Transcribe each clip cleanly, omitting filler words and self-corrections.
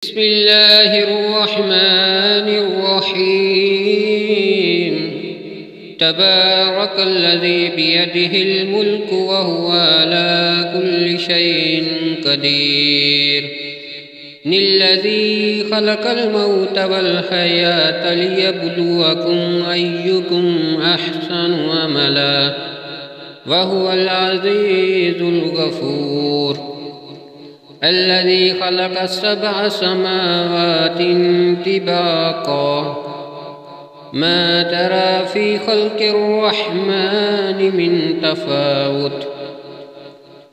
بسم الله الرحمن الرحيم تبارك الذي بيده الملك وهو على كل شيء قدير الذي خلق الموت والحياة ليبلوكم أيكم أحسن عملا وهو العزيز الغفور الذي خلق 7 سماوات طباقا ما ترى في خلق الرحمن من تفاوت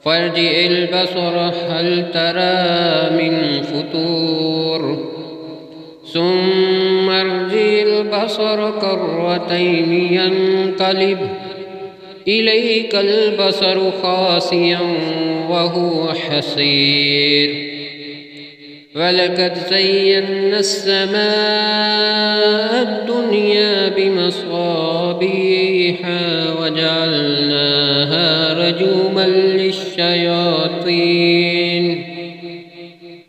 فارجع البصر هل ترى من فطور ثم ارجع البصر كرتين ينقلب إليك البصر خاسئا وهو حسير ولقد زينا السماء الدنيا بمصابيح وجعلناها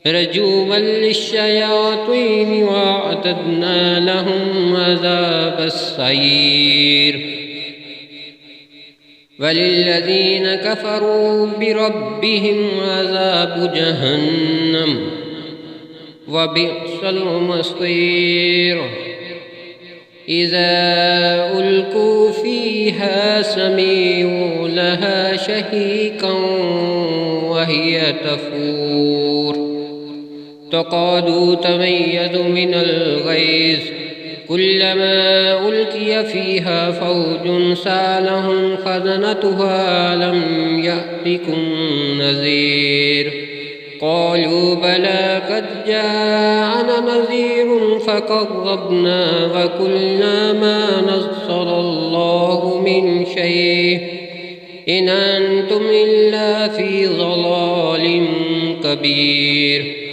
رجوما للشياطين وأعتدنا لهم عذاب السعير وللذين كفروا بربهم عذاب جهنم وبئس المصير إذا ألقوا فيها سمعوا لها شهيقا وهي تفور تكاد تميز من الغيظ كلما ألقي فيها فوج سألهم خزنتها ألم يأتكم نذير قالوا بلى قد جاءنا نذير فكذبنا وقلنا ما نزل الله من شيء إن أنتم إلا في ضلال كبير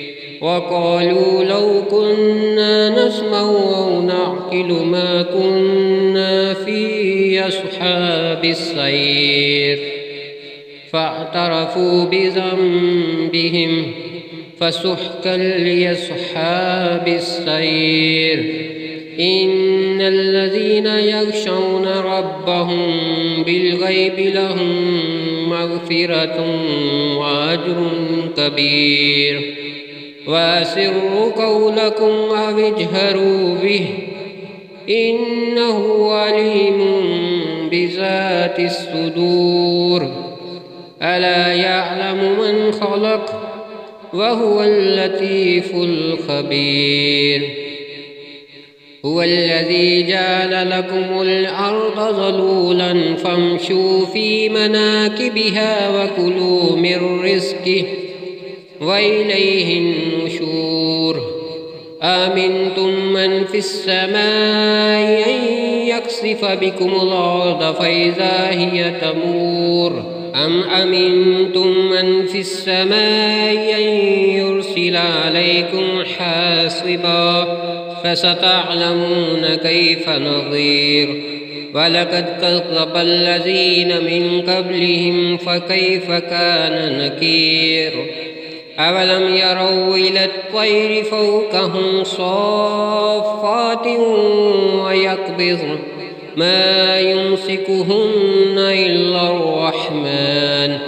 وقالوا لو كنا نسمع أو نعقل ما كنا في أصحاب السعير فاعترفوا بذنبهم فسحقا لأصحاب السعير إن الذين يخشون ربهم بالغيب لهم مغفرة وأجر كبير وأسروا قولكم أو اجهروا به إنه عليم بذات الصدور ألا يعلم من خلق وهو اللطيف الخبير هو الذي جعل لكم الأرض ذلولا فامشوا في مناكبها وكلوا من رزقه وإليه النشور آمنتم من في السماء أن يخسف بكم الأرض فإذا هي تمور أم أمنتم من في السماء أن يرسل عليكم حاصبا فستعلمون كيف نظير ولقد كذب الذين من قبلهم فكيف كان نكير أولم يروا إلى الطير فوقهم صافات ويقبضن ما يمسكهن إلا الرحمن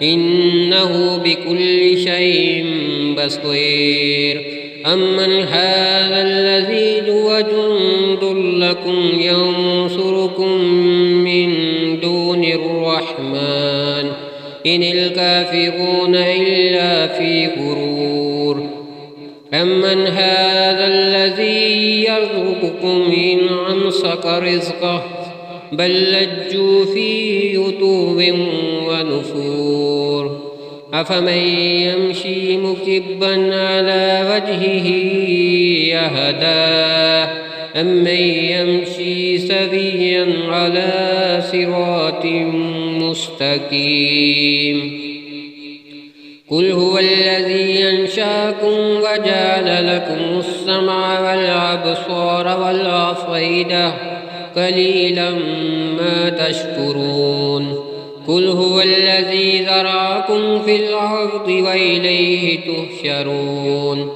إنه بكل شيء بصير أمن هذا الذي هو جند لكم ينصركم من دون الرحمن إن الكافرون إلا في غرور أمن هذا الذي يرزقكم إن أمسك رزقه بل لجوا في عتو ونفور أفمن يمشي مكبا على وجهه يهدى أمن يمشي سويا على صراط مستقيم قل هو الذي أنشأكم وجعل لكم السمع والأبصار والأفئدة قليلا ما تشكرون قل هو الذي ذرأكم في الأرض وإليه تحشرون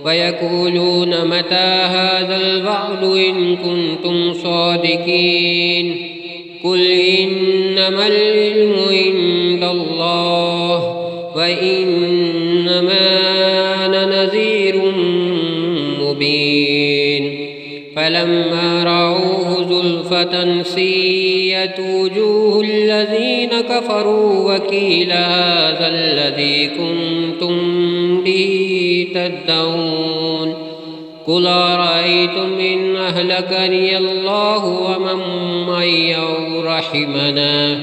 ويقولون متى هذا الوعد إن كنتم صادقين قل إنما العلم عند الله وإنما أنا نذير مبين فلما رأوه زلفة سيئت وجوه الذين كفروا وقيل هذا الذي كنتم به تدعون قل أرأيتم إن أهلكني الله ومن معي أو رحمنا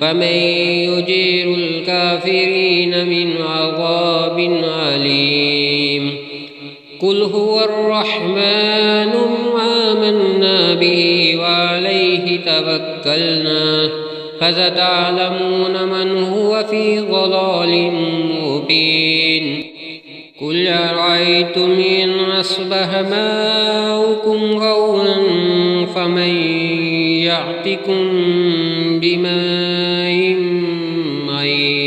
فمن يجير الكافرين من عذاب أليم قل هو الرحمن آمنا به وعليه توكلنا فستعلمون من هو في ضلال مبين قل أرأيتم إن أصبح ماؤكم غورا فمن يأتكم بماء معين